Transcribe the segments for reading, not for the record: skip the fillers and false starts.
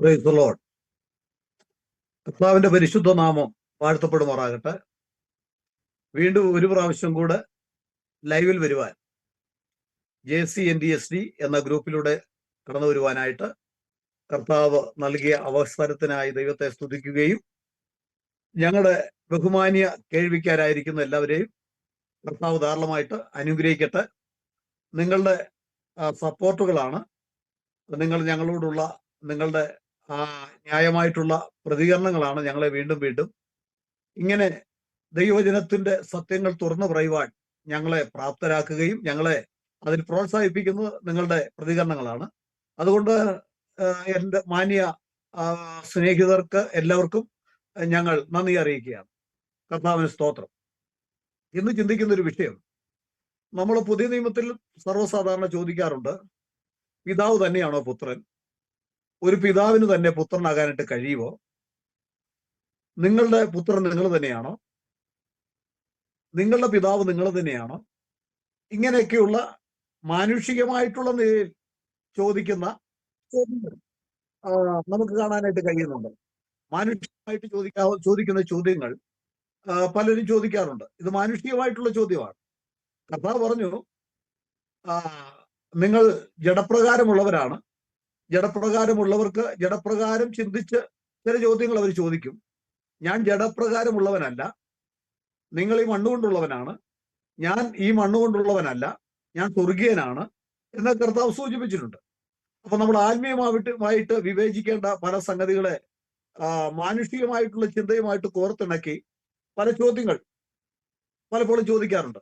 Praise the Lord. കർത്താവിന്റെ പരിശുദ്ധ നാമം വാഴ്ത്തപ്പെടുമാറാകട്ടെ. വീണ്ടും ഒരു പ്രാവശ്യം കൂടെ ലൈവിൽ വരുവാൻ JCNDSD എന്ന ഗ്രൂപ്പിലൂടെ കടന്നു വരുവാനായിട്ട് കർത്താവ് നൽകിയ അവസരത്തിനായി ദൈവത്തെ സ്തുതിക്കുകയും ഞങ്ങളുടെ ബഹുമാന്യ കേൾവിക്കാരായിരിക്കുന്ന എല്ലാവരെയും കർത്താവ് ധാരാളമായിട്ട് അനുഗ്രഹിക്കട്ടെ. നിങ്ങളുടെ സപ്പോർട്ടുകളാണ്, നിങ്ങൾ ഞങ്ങളോടുള്ള നിങ്ങളുടെ ന്യായമായിട്ടുള്ള പ്രതികരണങ്ങളാണ് ഞങ്ങളെ വീണ്ടും വീണ്ടും ഇങ്ങനെ ദൈവജനത്തിന്റെ സത്യങ്ങൾ തുറന്നു പറയുവാൻ ഞങ്ങളെ പ്രാപ്തരാക്കുകയും ഞങ്ങളെ അതിൽ പ്രോത്സാഹിപ്പിക്കുന്നത് നിങ്ങളുടെ പ്രതികരണങ്ങളാണ്. അതുകൊണ്ട് എൻ്റെ മാന്യ സ്നേഹിതർക്ക് എല്ലാവർക്കും ഞങ്ങൾ നന്ദി അറിയിക്കുകയാണ്. കർത്താവിന് സ്തോത്രം. ഇന്ന് ചിന്തിക്കുന്ന ഒരു വിഷയം, നമ്മൾ പുതിയ നിയമത്തിൽ സർവ്വസാധാരണ ചോദിക്കാറുണ്ട്, പിതാവ് തന്നെയാണോ പുത്രൻ? ഒരു പിതാവിന് തന്നെ പുത്രനാകാനായിട്ട് കഴിയുമോ? നിങ്ങളുടെ പുത്രൻ നിങ്ങൾ തന്നെയാണോ? നിങ്ങളുടെ പിതാവ് നിങ്ങൾ തന്നെയാണോ? ഇങ്ങനെയൊക്കെയുള്ള മാനുഷികമായിട്ടുള്ള നിലയിൽ ചോദിക്കുന്ന ചോദ്യങ്ങൾ നമുക്ക് കാണാനായിട്ട് കഴിയുന്നുണ്ട്. മാനുഷികമായിട്ട് ചോദിക്കുന്ന ചോദ്യങ്ങൾ പലരും ചോദിക്കാറുണ്ട്. ഇത് മാനുഷികമായിട്ടുള്ള ചോദ്യമാണ്. കർത്താവ് പറഞ്ഞു, നിങ്ങൾ ജഡപ്രകാരമുള്ളവരാണ്. ജഡപ്രകാരമുള്ളവർക്ക് ജഡപ്രകാരം ചിന്തിച്ച് ചില ചോദ്യങ്ങൾ അവർ ചോദിക്കും. ഞാൻ ജഡപ്രകാരമുള്ളവനല്ല, നിങ്ങൾ ഈ മണ്ണുകൊണ്ടുള്ളവനാണ്. ഞാൻ ഈ മണ്ണുകൊണ്ടുള്ളവനല്ല, ഞാൻ സ്വർഗീയനാണ് എന്ന് കർത്താവ് സൂചിപ്പിച്ചിട്ടുണ്ട്. അപ്പൊ നമ്മൾ ആത്മീയമായിട്ട് വിവേചിക്കേണ്ട പല സംഗതികളെ മാനുഷികമായിട്ടുള്ള ചിന്തയുമായിട്ട് കോർത്തിണക്കി പല ചോദ്യങ്ങൾ പലപ്പോഴും ചോദിക്കാറുണ്ട്.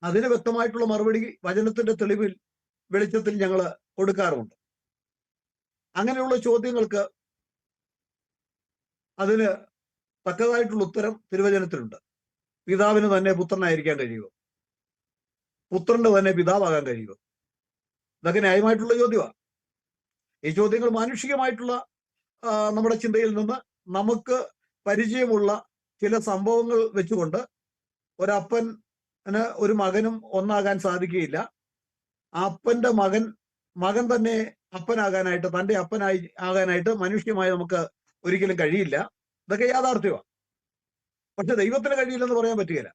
അതിന് വ്യക്തമായിട്ടുള്ള മറുപടി വചനത്തിന്റെ തെളിവിൽ വെളിച്ചത്തിൽ ഞങ്ങൾ കൊടുക്കാറുമുണ്ട്. അങ്ങനെയുള്ള ചോദ്യങ്ങൾക്ക് അതിന് തക്കതായിട്ടുള്ള ഉത്തരം തിരുവചനത്തിലുണ്ട്. പിതാവിന് തന്നെ പുത്രനായിരിക്കാൻ കഴിയുമോ? പുത്രന്റെ തന്നെ പിതാവാകാൻ കഴിയുമോ? ഇതൊക്കെ ന്യായമായിട്ടുള്ള ചോദ്യമാണ്. ഈ ചോദ്യങ്ങൾ മാനുഷികമായിട്ടുള്ള നമ്മുടെ ചിന്തയിൽ നിന്ന് നമുക്ക് പരിചയമുള്ള ചില സംഭവങ്ങൾ വെച്ചുകൊണ്ട് ഒരപ്പന് ഒരു മകനും ഒന്നാകാൻ സാധിക്കുകയില്ല. ആ അപ്പന്റെ മകൻ തന്നെ അപ്പനാകാനായിട്ട്, തൻ്റെ ആകാനായിട്ട് മനുഷ്യമായി നമുക്ക് ഒരിക്കലും കഴിയില്ല. ഇതൊക്കെ യാഥാർത്ഥ്യമാണ്. പക്ഷെ ദൈവത്തിന് കഴിയില്ലെന്ന് പറയാൻ പറ്റുകയില്ല.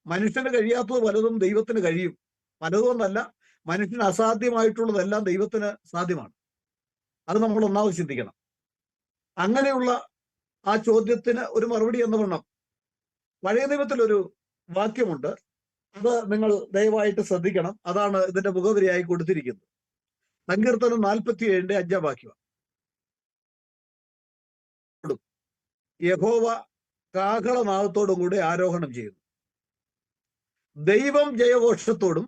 മനുഷ്യന് കഴിയാത്തത് പലതും ദൈവത്തിന് കഴിയും. പലതും എന്നല്ല, മനുഷ്യന് അസാധ്യമായിട്ടുള്ളതെല്ലാം ദൈവത്തിന് സാധ്യമാണ്. അത് നമ്മൾ ഒന്നാമത് ചിന്തിക്കണം. അങ്ങനെയുള്ള ആ ചോദ്യത്തിന് ഒരു മറുപടി എന്ന വണ്ണം പഴയ നിയമത്തിലൊരു വാക്യമുണ്ട്. അത് നിങ്ങൾ ദയവായിട്ട് ശ്രദ്ധിക്കണം. അതാണ് ഇതിന്റെ മുഖവരിയായി കൊടുത്തിരിക്കുന്നത്. സങ്കീർത്തനം 47 5 വാക്യം. യഹോവ കാഹളനാദത്തോടും കൂടെ ആരോഹണം ചെയ്യുന്നു. ദൈവം ജയഘോഷത്തോടും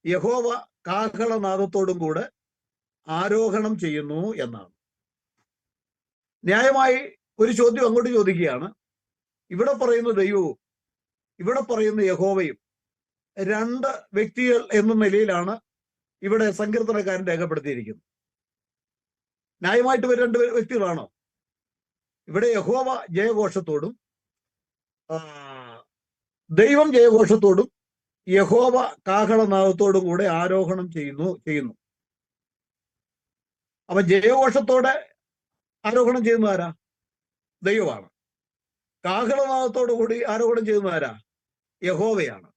യഹോവ കാഹളനാദത്തോടും കൂടെ ആരോഹണം ചെയ്യുന്നു എന്നാണ്. ന്യായമായി ഒരു ചോദ്യം അങ്ങോട്ട് ചോദിക്കുകയാണ്. ഇവിടെ പറയുന്ന ദൈവവും ഇവിടെ പറയുന്ന യഹോവയും രണ്ട് വ്യക്തികൾ എന്ന നിലയിലാണ് ഇവിടെ സങ്കീർത്തനക്കാരൻ രേഖപ്പെടുത്തിയിരിക്കുന്നത്. ന്യായമായിട്ട് ഇവർ രണ്ട് വ്യക്തികളാണോ? ഇവിടെ യഹോവ ജയഘോഷത്തോടും ദൈവം ജയഘോഷത്തോടും യഹോവ കാഹളനാദത്തോടും കൂടെ ആരോഹണം ചെയ്യുന്നു. അപ്പൊ ജയഘോഷത്തോടെ ആരോഹണം ചെയ്യുന്ന ആരാ? ദൈവമാണ്. കാഹളനാദത്തോടു കൂടി ആരോഹണം ചെയ്യുന്ന ആരാ? യഹോവയാണ്.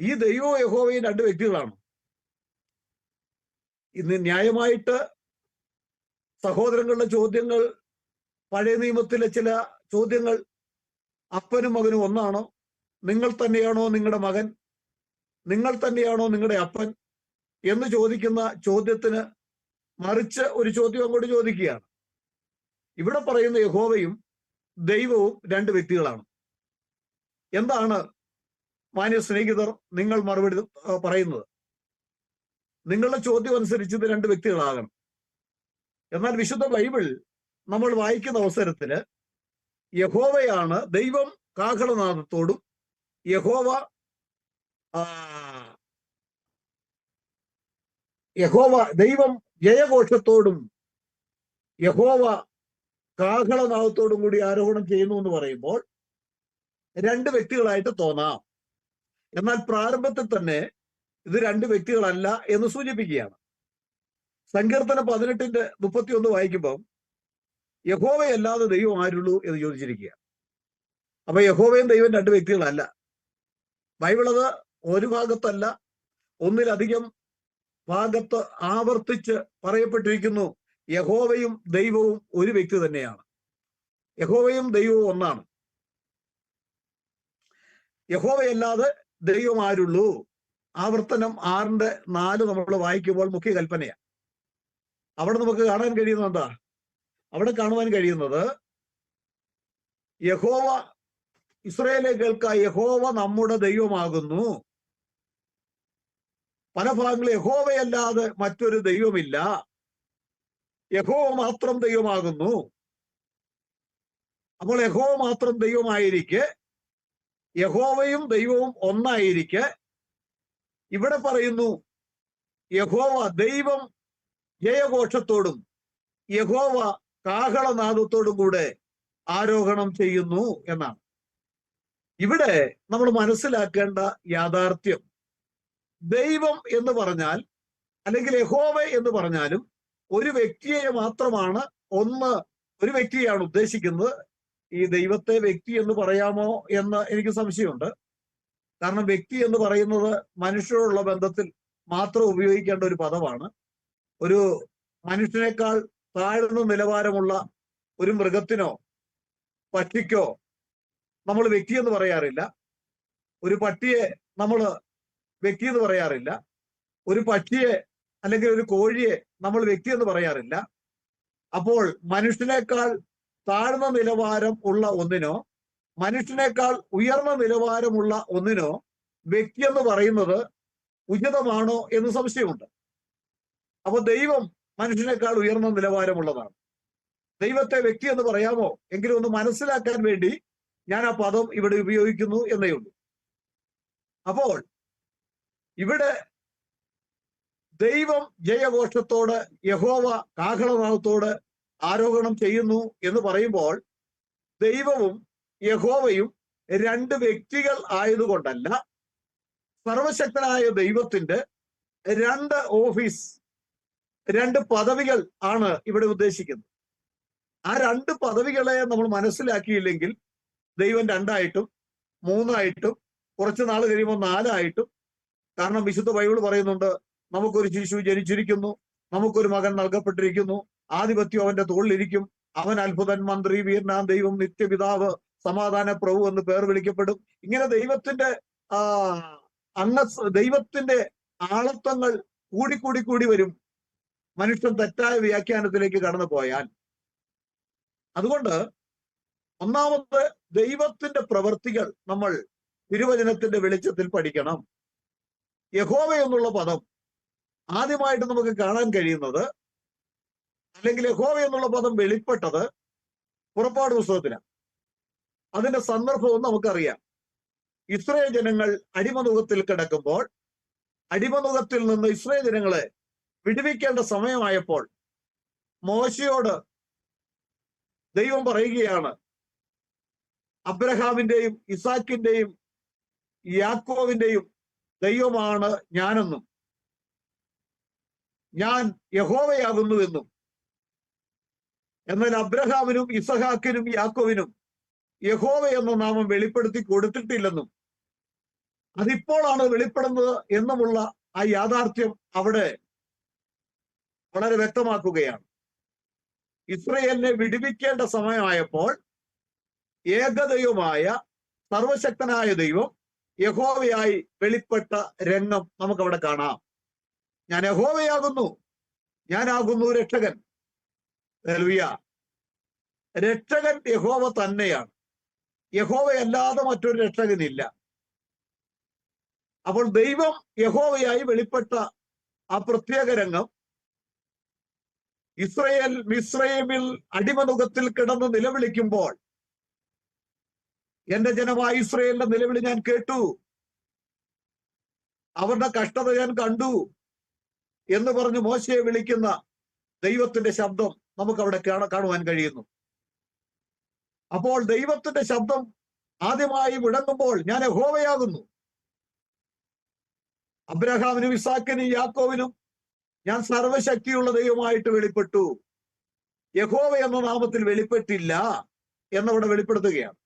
ഈ ദൈവവും യഹോവയും രണ്ട് വ്യക്തികളാണ്. ഇന്ന് ന്യായമായിട്ട് സഹോദരങ്ങളുടെ ചോദ്യങ്ങൾ, പഴയ നിയമത്തിലെ ചില ചോദ്യങ്ങൾ, അപ്പനും മകനും ഒന്നാണോ? നിങ്ങൾ തന്നെയാണോ നിങ്ങളുടെ മകൻ? നിങ്ങൾ തന്നെയാണോ നിങ്ങളുടെ അപ്പൻ എന്ന് ചോദിക്കുന്ന ചോദ്യത്തിന് മറിച്ച് ഒരു ചോദ്യം അങ്ങോട്ട് ചോദിക്കുകയാണ്. ഇവിടെ പറയുന്ന യഹോവയും ദൈവവും രണ്ട് വ്യക്തികളാണ്. എന്താണ് മാന്യ സ്നേഹിതർ നിങ്ങൾ മറുപടി പറയുന്നത്? നിങ്ങളുടെ ചോദ്യം അനുസരിച്ച് ഇത് രണ്ട് വ്യക്തികളാകണം. എന്നാൽ വിശുദ്ധ ബൈബിൾ നമ്മൾ വായിക്കുന്ന അവസരത്തില് യഹോവയാണ്, ദൈവം കാഹളനാദത്തോടും ദൈവം ജയഘോഷത്തോടും യഹോവ കാഹളനാദത്തോടും കൂടി ആരോഹണം ചെയ്യുന്നു എന്ന് പറയുമ്പോൾ രണ്ട് വ്യക്തികളായിട്ട് തോന്നാം. എന്നാൽ പ്രാരംഭത്തിൽ തന്നെ ഇത് രണ്ട് വ്യക്തികളല്ല എന്ന് സൂചിപ്പിക്കുകയാണ്. സങ്കീർത്തനം 18:31 വായിക്കുമ്പോൾ യഹോവയല്ലാതെ ദൈവം ആരുള്ളൂ എന്ന് ചോദിച്ചിരിക്കുക. അപ്പൊ യഹോവയും ദൈവം രണ്ട് വ്യക്തികളല്ല. ബൈബിൾ അത് ഒരു ഭാഗത്തല്ല, ഒന്നിലധികം ഭാഗത്ത് ആവർത്തിച്ച് പറയപ്പെട്ടിരിക്കുന്നു. യഹോവയും ദൈവവും ഒരു വ്യക്തി തന്നെയാണ്. യഹോവയും ദൈവവും ഒന്നാണ്. യഹോവയല്ലാതെ ദൈവം ആരുള്ളൂ. ആവർത്തനം 6:4 നമ്മൾ വായിക്കുമ്പോൾ മുഖ്യ കൽപ്പനയാണ്. അവിടെ നമുക്ക് കാണാൻ കഴിയുന്നത് എന്താ? അവിടെ കാണുവാൻ കഴിയുന്നത് യഹോവ, ഇസ്രായേലെ കേൾക്ക, യഹോവ നമ്മുടെ ദൈവമാകുന്നു. പല ഭാഗങ്ങളിൽ യഹോവയല്ലാതെ മറ്റൊരു ദൈവമില്ല, യഹോവ മാത്രം ദൈവമാകുന്നു. അപ്പോൾ യഹോവ മാത്രം ദൈവമായിരിക്കെ, യഹോവയും ദൈവവും ഒന്നായിരിക്കെ, ഇവിടെ പറയുന്നു യഹോവ ദൈവം ജയഘോഷത്തോടും യഹോവ കാഹളനാദത്തോടും കൂടെ ആരോഹണം ചെയ്യുന്നു എന്നാണ്. ഇവിടെ നമ്മൾ മനസ്സിലാക്കേണ്ട യാഥാർത്ഥ്യം, ദൈവം എന്ന് പറഞ്ഞാൽ അല്ലെങ്കിൽ യഹോവ എന്ന് പറഞ്ഞാലും ഒരു വ്യക്തിയെ മാത്രമാണ്, ഒരു വ്യക്തിയാണ് ഉദ്ദേശിക്കുന്നത്. ഈ ദൈവത്തെ വ്യക്തി എന്ന് പറയാമോ എന്ന് എനിക്ക് സംശയമുണ്ട്. കാരണം വ്യക്തി എന്ന് പറയുന്നത് മനുഷ്യരോടുള്ള ബന്ധത്തിൽ മാത്രം ഉപയോഗിക്കേണ്ട ഒരു പദമാണ്. ഒരു മനുഷ്യനേക്കാൾ താഴ്ന്ന നിലവാരമുള്ള ഒരു മൃഗത്തിനോ പക്ഷിക്കോ നമ്മൾ വ്യക്തി എന്ന് പറയാറില്ല. ഒരു പട്ടിയെ നമ്മൾ വ്യക്തി എന്ന് പറയാറില്ല. ഒരു പക്ഷിയെ അല്ലെങ്കിൽ ഒരു കോഴിയെ നമ്മൾ വ്യക്തി എന്ന് പറയാറില്ല. അപ്പോൾ മനുഷ്യനേക്കാൾ താഴ്ന്ന നിലവാരം ഉള്ള ഒന്നിനോ മനുഷ്യനേക്കാൾ ഉയർന്ന നിലവാരമുള്ള ഒന്നിനോ വ്യക്തി എന്ന് പറയുന്നത് ഉചിതമാണോ എന്ന് സംശയമുണ്ട്. അപ്പൊ ദൈവം മനുഷ്യനേക്കാൾ ഉയർന്ന നിലവാരമുള്ളതാണ്. ദൈവത്തെ വ്യക്തി എന്ന് പറയാമോ? എങ്കിലും ഒന്ന് മനസ്സിലാക്കാൻ വേണ്ടി ഞാൻ ആ പദം ഇവിടെ ഉപയോഗിക്കുന്നു എന്നേ ഉള്ളൂ. അപ്പോൾ ഇവിടെ ദൈവം ജയഘോഷത്തോട്, യഹോവ കാഹളനാദത്തോട് ആരോഹണം ചെയ്യുന്നു എന്ന് പറയുമ്പോൾ ദൈവവും യഹോവയും രണ്ട് വ്യക്തികൾ ആയതുകൊണ്ടല്ല, സർവശക്തനായ ദൈവത്തിന്റെ രണ്ട് ഓഫീസ്, രണ്ട് പദവികൾ ആണ് ഇവിടെ ഉദ്ദേശിക്കുന്നത്. ആ രണ്ട് പദവികളെ നമ്മൾ മനസ്സിലാക്കിയില്ലെങ്കിൽ ദൈവം രണ്ടായിട്ടും മൂന്നായിട്ടും കുറച്ച് നാൾ കഴിയുമ്പോൾ നാലായിട്ടും, കാരണം വിശുദ്ധ ബൈബിൾ പറയുന്നുണ്ട് നമുക്കൊരു ശിശു ജനിച്ചിരിക്കുന്നു, നമുക്കൊരു മകൻ നൽകപ്പെട്ടിരിക്കുന്നു, ആധിപത്യം അവന്റെ തോളിലിരിക്കും, അവൻ അത്ഭുതൻ, മന്ത്രി, വീരനാം ദൈവം, നിത്യപിതാവ്, സമാധാന പ്രഭു എന്ന് പേർ വിളിക്കപ്പെടും. ഇങ്ങനെ ദൈവത്തിന്റെ ആളത്വങ്ങൾ കൂടി വരും മനുഷ്യൻ തെറ്റായ വ്യാഖ്യാനത്തിലേക്ക് കടന്നു പോയാൽ. അതുകൊണ്ട് ഒന്നാമത് ദൈവത്തിന്റെ പ്രവൃത്തികൾ നമ്മൾ തിരുവചനത്തിന്റെ വെളിച്ചത്തിൽ പഠിക്കണം. യഹോവ എന്നുള്ള പദം ആദ്യമായിട്ട് നമുക്ക് കാണാൻ കഴിയുന്നത്, അല്ലെങ്കിൽ യഹോവ എന്നുള്ള പദം വെളിപ്പെട്ടത് പുറപ്പാട് പുസ്തകത്തിലാണ്. അതിന്റെ സന്ദർഭവും നമുക്കറിയാം. ഇസ്രായേൽ ജനങ്ങൾ അടിമനുഖത്തിൽ കിടക്കുമ്പോൾ, അടിമനുഖത്തിൽ നിന്ന് ഇസ്രായേൽ ജനങ്ങളെ വിടുവിക്കേണ്ട സമയമായപ്പോൾ മോശയോട് ദൈവം പറയുകയാണ്, അബ്രഹാമിന്റെയും ഇസാക്കിന്റെയും യാക്കോവിന്റെയും ദൈവമാണ് ഞാനെന്നും ഞാൻ യഹോവയാകുന്നുവെന്നും, എന്നാൽ അബ്രഹാമിനും ഇസഹാക്കിനും യാക്കോവിനും യഹോവ എന്ന നാമം വെളിപ്പെടുത്തി കൊടുത്തിട്ടില്ലെന്നും അതിപ്പോഴാണ് വെളിപ്പെടുന്നത് എന്നുമുള്ള ആ യാഥാർത്ഥ്യം അവിടെ വളരെ വ്യക്തമാക്കുകയാണ്. ഇസ്രയേലിനെ വിടുവിക്കേണ്ട സമയമായപ്പോൾ ഏകദൈവമായ സർവശക്തനായ ദൈവം യഹോവയായി വെളിപ്പെട്ട രംഗം നമുക്കവിടെ കാണാം. ഞാൻ യഹോവയാകുന്നു, ഞാനാകുന്നു രക്ഷകൻ. ഹല്ലേലൂയ. രക്ഷകൻ യഹോവ തന്നെയാണ്. യഹോവയല്ലാതെ മറ്റൊരു രക്ഷകനില്ല. അപ്പോൾ ദൈവം യഹോവയായി വെളിപ്പെട്ട ആ പ്രത്യേക രംഗം ഇസ്രയേൽ മിസ്രയീമിൽ അടിമനുഖത്തിൽ കിടന്ന് നിലവിളിക്കുമ്പോൾ, എന്റെ ജനമായ ഇസ്രയേലിന്റെ നിലവിളി ഞാൻ കേട്ടു, അവരുടെ കഷ്ടത ഞാൻ കണ്ടു എന്ന് പറഞ്ഞ് മോശയെ വിളിക്കുന്ന ദൈവത്തിന്റെ ശബ്ദം നമുക്കവിടെ കാണുവാൻ കഴിയുന്നു. അപ്പോൾ ദൈവത്തിന്റെ ശബ്ദം ആദ്യമായി മുഴങ്ങുമ്പോൾ ഞാൻ യഹോവയാകുന്നു, അബ്രഹാമിനും ഇസാക്കിനും യാക്കോവിനും ഞാൻ സർവശക്തിയുള്ള ദൈവമായിട്ട് വെളിപ്പെട്ടു. യഹോവ എന്ന നാമത്തിൽ വെളിപ്പെട്ടില്ല എന്നവിടെ വെളിപ്പെടുത്തുകയാണ്.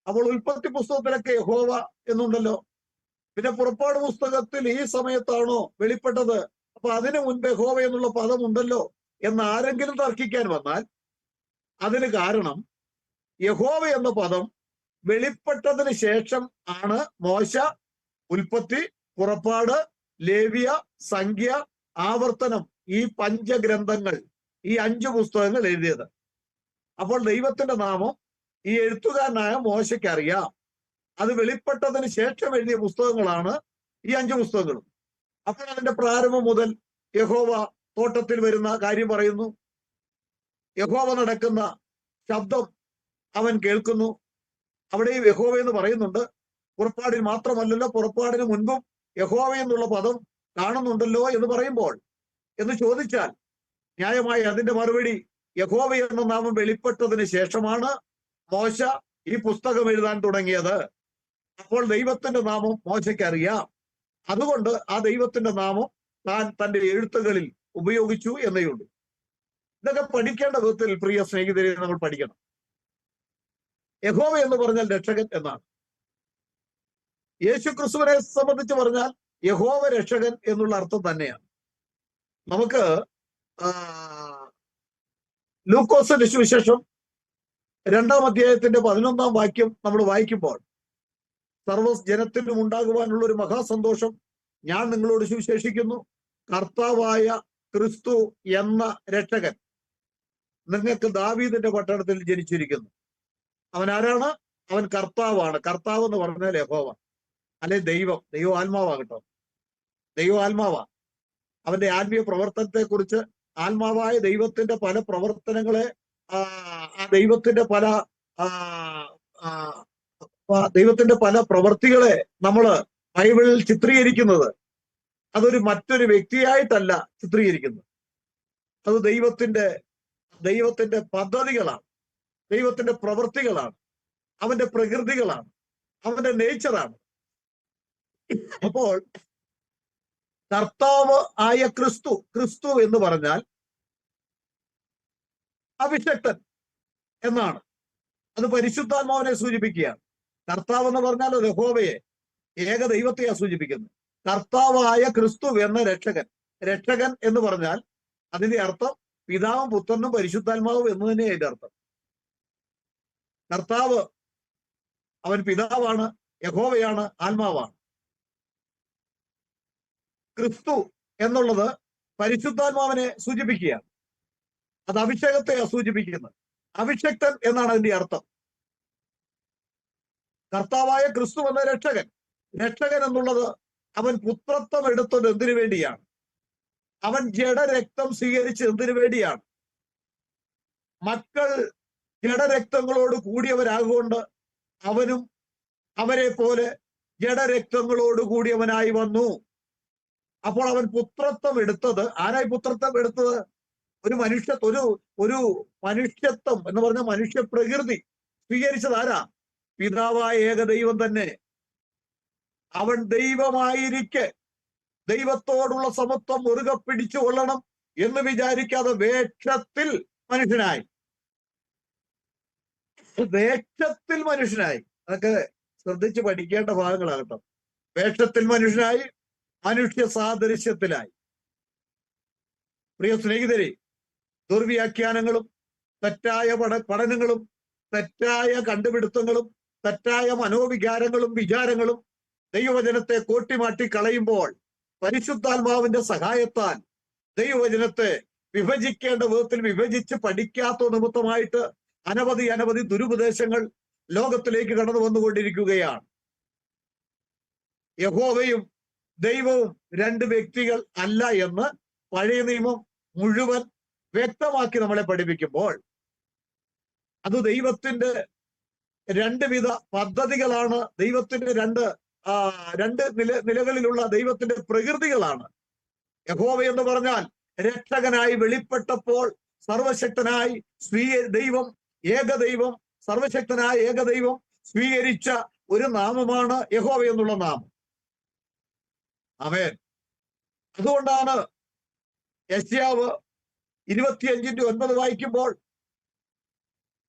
അപ്പോൾ ഉൽപ്പത്തി പുസ്തകത്തിലൊക്കെ യഹോവ എന്നുണ്ടല്ലോ. പിന്നെ പുറപ്പാട് പുസ്തകത്തിൽ ഈ സമയത്താണോ വെളിപ്പെട്ടത്? അപ്പൊ അതിനു മുൻപ് യഹോവ എന്നുള്ള പദമുണ്ടല്ലോ എന്ന് ആരെങ്കിലും തർക്കിക്കാൻ വന്നാൽ അതിന് കാരണം യഹോവ എന്ന പദം വെളിപ്പെട്ടതിന് ശേഷം ആണ് മോശ ഉൽപ്പത്തി, പുറപ്പാട്, ലേവ്യ, സംഖ്യ, ആവർത്തനം ഈ പഞ്ചഗ്രന്ഥങ്ങൾ, ഈ 5 പുസ്തകങ്ങൾ എഴുതിയത്. അപ്പോൾ ദൈവത്തിന്റെ നാമം ഈ എഴുത്തുകാരനായ മോശയ്ക്ക് അറിയാം. അത് വെളിപ്പെട്ടതിന് ശേഷം എഴുതിയ പുസ്തകങ്ങളാണ് ഈ 5 പുസ്തകങ്ങളും. അപ്പോൾ അതിന്റെ പ്രാരംഭം മുതൽ യഹോവ തോട്ടത്തിൽ വരുന്ന കാര്യം പറയുന്നു. യഹോവ നടക്കുന്ന ശബ്ദം അവൻ കേൾക്കുന്നു. അവിടെയും യഹോവ എന്ന് പറയുന്നുണ്ട്. പുറപ്പാടിൽ മാത്രമല്ലല്ലോ, പുറപ്പാടിന് മുൻപും യഹോവ എന്നുള്ള പദം കാണുന്നുണ്ടല്ലോ എന്ന് പറയുമ്പോൾ എന്ന് ചോദിച്ചാൽ ന്യായമായി അതിന്റെ മറുപടി യഹോവ എന്ന നാമം വെളിപ്പെട്ടതിന് ശേഷമാണ് മോശ ഈ പുസ്തകം എഴുതാൻ തുടങ്ങിയത്. അപ്പോൾ ദൈവത്തിന്റെ നാമം മോശയ്ക്ക് അറിയാം. അതുകൊണ്ട് ആ ദൈവത്തിന്റെ നാമം താൻ തന്റെ എഴുത്തുകളിൽ ഉപയോഗിച്ചു എന്നേ ഉള്ളൂ. ഇതൊക്കെ പഠിക്കേണ്ട വിധത്തിൽ പ്രിയ സ്നേഹിതരെ നമ്മൾ പഠിക്കണം. യഹോവ എന്ന് പറഞ്ഞാൽ രക്ഷകൻ എന്നാണ്. യേശു ക്രിസ്തുവിനെ സംബന്ധിച്ച് പറഞ്ഞാൽ യഹോവ രക്ഷകൻ എന്നുള്ള അർത്ഥം തന്നെയാണ്. നമുക്ക് ലൂക്കോസിന്റെ സുവിശേഷം 2-ാം അധ്യായത്തിന്റെ 11-ാം വാക്യം നമ്മൾ വായിക്കുമ്പോൾ, സർവ്വ ജനത്തിനും ഉണ്ടാകുവാനുള്ള ഒരു മഹാസന്തോഷം ഞാൻ നിങ്ങളോട് സുവിശേഷിക്കുന്നു, കർത്താവായ ക്രിസ്തു എന്ന രക്ഷകൻ നിങ്ങൾക്ക് ദാവീദിന്റെ പട്ടണത്തിൽ ജനിച്ചിരിക്കുന്നു. അവൻ ആരാണ്? അവൻ കർത്താവാണ്. കർത്താവ് എന്ന് പറഞ്ഞാൽ യഹോവ, അല്ലെ ദൈവം ആത്മാവാകട്ടോ. ദൈവം ആത്മാവാ. അവന്റെ ആത്മീയ പ്രവർത്തനത്തെ കുറിച്ച് ആത്മാവായ ദൈവത്തിന്റെ പല പ്രവർത്തനങ്ങളെ, ദൈവത്തിന്റെ പല പ്രവർത്തികളെ നമ്മള് ബൈബിളിൽ ചിത്രീകരിക്കുന്നത് അതൊരു മറ്റൊരു വ്യക്തിയായിട്ടല്ല ചിത്രീകരിക്കുന്നത്. അത് ദൈവത്തിന്റെ പദ്ധതികളാണ്, ദൈവത്തിന്റെ പ്രവൃത്തികളാണ്, അവന്റെ പ്രകൃതികളാണ്, അവന്റെ നേച്ചറാണ്. അപ്പോൾ കർത്താവ് ആയ ക്രിസ്തു എന്ന് പറഞ്ഞാൽ അഭിഷക്തൻ എന്നാണ്. അത് പരിശുദ്ധാത്മാവിനെ സൂചിപ്പിക്കുകയാണ്. കർത്താവ് എന്ന് പറഞ്ഞാൽ യഹോവയെ, ഏക ദൈവത്തെയാണ് സൂചിപ്പിക്കുന്നത്. കർത്താവായ ക്രിസ്തു എന്ന രക്ഷകൻ എന്ന് പറഞ്ഞാൽ അതിന്റെ അർത്ഥം പിതാവും പുത്രനും പരിശുദ്ധാത്മാവും എന്ന് തന്നെയാണ് അതിന്റെ അർത്ഥം. കർത്താവ് അവൻ പിതാവാണ്, യഹോവയാണ്, ആത്മാവാണ്. ക്രിസ്തു എന്നുള്ളത് പരിശുദ്ധാത്മാവിനെ സൂചിപ്പിക്കുകയാണ്. അത് അഭിഷേകത്തെയാണ് സൂചിപ്പിക്കുന്നത്. അഭിഷക്തൻ എന്നാണ് അതിന്റെ അർത്ഥം. കർത്താവായ ക്രിസ്തു എന്ന രക്ഷകൻ എന്നുള്ളത് അവൻ പുത്രത്വം എടുത്തത് എന്തിനു വേണ്ടിയാണ്? അവൻ ജഡരക്തം സ്വീകരിച്ച് എന്തിനു വേണ്ടിയാണ്? മക്കൾ ജഡരക്തങ്ങളോട് കൂടിയവരാകൊണ്ട് അവനും അവരെ പോലെ ജഡരക്തങ്ങളോട് കൂടിയവനായി വന്നു. അപ്പോൾ അവൻ പുത്രത്വം എടുത്തത് ആരായി? പുത്രത്വം എടുത്തത് ഒരു മനുഷ്യത്വം എന്ന് പറഞ്ഞ മനുഷ്യ പ്രകൃതി സ്വീകരിച്ചത് ആരാ? പിതാവായ ഏകദൈവം തന്നെ. അവൻ ദൈവമായിരിക്കെ ദൈവത്തോടുള്ള സമത്വം മുറുകെ പിടിച്ചു കൊള്ളണം എന്ന് വിചാരിക്കാതെ വേഷത്തിൽ മനുഷ്യനായി. അതൊക്കെ ശ്രദ്ധിച്ച് പഠിക്കേണ്ട ഭാഗങ്ങളാകട്ടോ. വേഷത്തിൽ മനുഷ്യനായി, മനുഷ്യ സാദൃശ്യത്തിലായി. പ്രിയ സ്നേഹിതരെ, ദുർവ്യാഖ്യാനങ്ങളും തെറ്റായ പഠനങ്ങളും തെറ്റായ കണ്ടുപിടുത്തങ്ങളും തെറ്റായ മനോവികാരങ്ങളും വിചാരങ്ങളും ദൈവവചനത്തെ കോട്ടിമാട്ടി കളയുമ്പോൾ പരിശുദ്ധാത്മാവിന്റെ സഹായത്താൽ ദൈവവചനത്തെ വിഭജിക്കേണ്ട വിധത്തിൽ വിഭജിച്ച് പഠിക്കാത്ത നിമിത്തമായിട്ട് അനവധി ദുരുപദേശങ്ങൾ ലോകത്തിലേക്ക് കടന്നു വന്നുകൊണ്ടിരിക്കുകയാണ്. യഹോവയും ദൈവവും 2 വ്യക്തികൾ അല്ല എന്ന് പഴയ നിയമം മുഴുവൻ വ്യക്തമാക്കി നമ്മളെ പഠിപ്പിക്കുമ്പോൾ അത് ദൈവത്തിന്റെ 2 വിധ പദ്ധതികളാണ്. ദൈവത്തിന്റെ രണ്ട് നിലകളിലുള്ള ദൈവത്തിന്റെ പ്രകൃതികളാണ്. യഹോവ എന്ന് പറഞ്ഞാൽ രക്ഷകനായി വെളിപ്പെട്ടപ്പോൾ സർവശക്തനായി സർവശക്തനായ ഏകദൈവം സ്വീകരിച്ച ഒരു നാമമാണ് യഹോവ എന്നുള്ള നാമം. ആമേൻ. അതുകൊണ്ടാണ് യെശയ്യാവ് 25:9 വായിക്കുമ്പോൾ,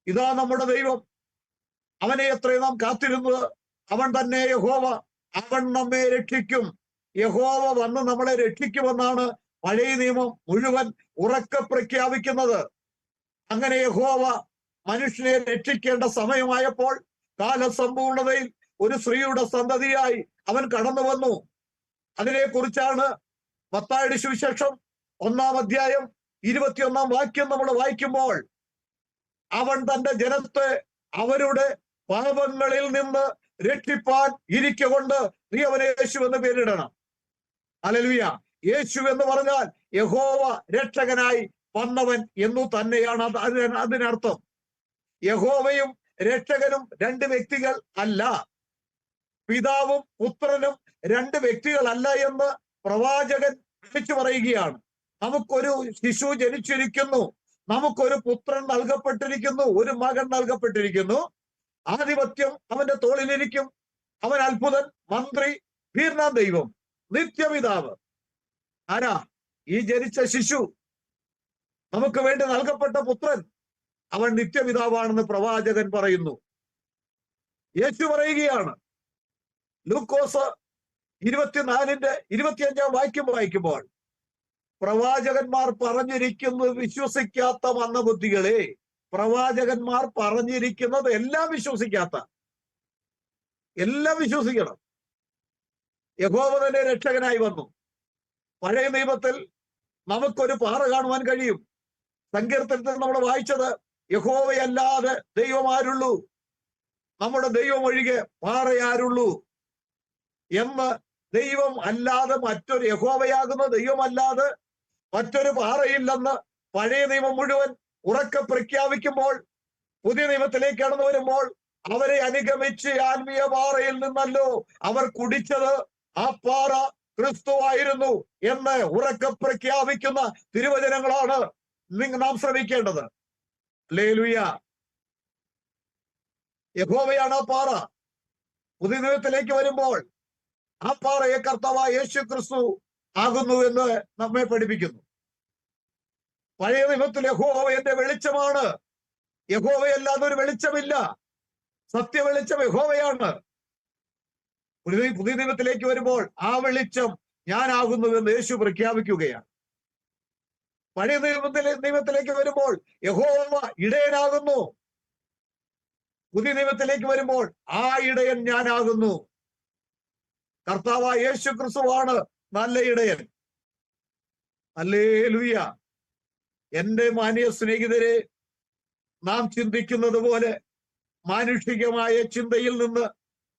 ഇതാ നമ്മുടെ ദൈവം, അവനെ എത്ര നാം കാത്തിരുന്നത്, അവൻ തന്നെ യഹോവ, അവൻ നമ്മെ രക്ഷിക്കും. യഹോവ വന്ന് നമ്മളെ രക്ഷിക്കുമെന്നാണ് പഴയ നിയമം മുഴുവൻ ഉറക്കെ പ്രഖ്യാപിക്കുന്നത്. അങ്ങനെ യഹോവ മനുഷ്യനെ രക്ഷിക്കേണ്ട സമയമായപ്പോൾ കാലസമ്പൂർണതയിൽ ഒരു സ്ത്രീയുടെ സന്തതിയായി അവൻ കടന്നു വന്നു. അതിനെക്കുറിച്ചാണ് മത്തായിയുടെ സുവിശേഷം 1-ാം അധ്യായം 21-ാം വാക്യം നമ്മൾ വായിക്കുമ്പോൾ, അവൻ തന്റെ ജനത്തെ അവരുടെ പാപങ്ങളിൽ നിന്ന് രക്ഷിപ്പാൻ ഇരിക്കൊണ്ട് നീ അവനെ യേശു എന്ന് പേരിടണം. ഹല്ലേലൂയ. യേശു എന്ന് പറഞ്ഞാൽ യഹോവ രക്ഷകനായി വന്നവൻ എന്നു തന്നെയാണ് അതിനർത്ഥം. യഹോവയും രക്ഷകനും രണ്ട് വ്യക്തികൾ അല്ല, പിതാവും പുത്രനും രണ്ട് വ്യക്തികളല്ല എന്ന് പ്രവാചകൻ വിളിച്ചു പറയുകയാണ്. നമുക്കൊരു ശിശു ജനിച്ചിരിക്കുന്നു, നമുക്കൊരു പുത്രൻ നൽകപ്പെട്ടിരിക്കുന്നു, ഒരു മകൻ നൽകപ്പെട്ടിരിക്കുന്നു. ആധിപത്യം അവന്റെ തോളിലിരിക്കും. അവൻ അത്ഭുതൻ, മന്ത്രി, വീരനാം ദൈവം, നിത്യപിതാവ്. ആരാ? ഈ ജനിച്ച ശിശു, നമുക്ക് വേണ്ടി നൽകപ്പെട്ട പുത്രൻ, അവൻ നിത്യപിതാവാണെന്ന് പ്രവാചകൻ പറയുന്നു. യേശു പറയുകയാണ്. ലൂക്കോസ് 24:25 വായിക്കുമ്പോൾ, പ്രവാചകന്മാർ പറഞ്ഞിരിക്കുന്നത് വിശ്വസിക്കാത്ത മന്ദബുദ്ധികളെ, പ്രവാചകന്മാർ പറഞ്ഞിരിക്കുന്നത് എല്ലാം വിശ്വസിക്കാത്ത, എല്ലാം വിശ്വസിക്കണം. യഹോവ തന്നെ രക്ഷകനായി വന്നു. പഴയ നിയമത്തിൽ നമുക്കൊരു പാറ കാണുവാൻ കഴിയും. സങ്കീർത്തനത്തിൽ നമ്മൾ വായിച്ചത്, യഹോവയല്ലാതെ ദൈവമാരുള്ളൂ, നമ്മുടെ ദൈവം ഒഴികെ പാറയാരുള്ളൂ എന്ന്. ദൈവം അല്ലാതെ മറ്റൊരു, യഹോവയാകുന്ന ദൈവമല്ലാതെ മറ്റൊരു പാറയില്ലെന്ന് പഴയ നിയമം മുഴുവൻ ഉറക്കെ പ്രഖ്യാപിക്കുമ്പോൾ, പുതിയ നിയമത്തിലേക്ക് കടന്നു വരുമ്പോൾ, അവരെ അനുഗമിച്ച് ആത്മീയ പാറയിൽ നിന്നല്ലോ അവർ കുടിച്ചത്, ആ പാറ ക്രിസ്തുവായിരുന്നു എന്ന് ഉറക്കെ പ്രഖ്യാപിക്കുന്ന തിരുവചനങ്ങളാണ് നാം ശ്രമിക്കേണ്ടത്. ഹല്ലേലൂയ. യഹോവയാണ് ആ പാറ. പുതിയ നിയമത്തിലേക്ക് വരുമ്പോൾ ആ പാറയെ കർത്താവായ യേശു ക്രിസ്തു ആകുന്നു എന്ന് നമ്മെ പഠിപ്പിക്കുന്നു. പഴയ നിയമത്തിൽ യഹോവ എന്റെ വെളിച്ചമാണ്, യഹോവയല്ലാതെ ഒരു വെളിച്ചമില്ല, സത്യ വെളിച്ചം യഹോവയാണ്. പുതിയ നിയമത്തിലേക്ക് വരുമ്പോൾ ആ വെളിച്ചം ഞാനാകുന്നുവെന്ന് യേശു പ്രഖ്യാപിക്കുകയാണ്. പഴയ നിയമത്തിലേക്ക് വരുമ്പോൾ യഹോവ ഇടയനാകുന്നു. പുതിയ നിയമത്തിലേക്ക് വരുമ്പോൾ ആ ഇടയൻ ഞാനാകുന്നു. കർത്താവായ യേശു ക്രിസ്തുവാണ് നല്ല ഇടയൻ. ഹല്ലേലൂയ. എന്റെ മാന്യ സ്നേഹിതരെ, നാം ചിന്തിക്കുന്നത് പോലെ മാനുഷികമായ ചിന്തയിൽ നിന്ന്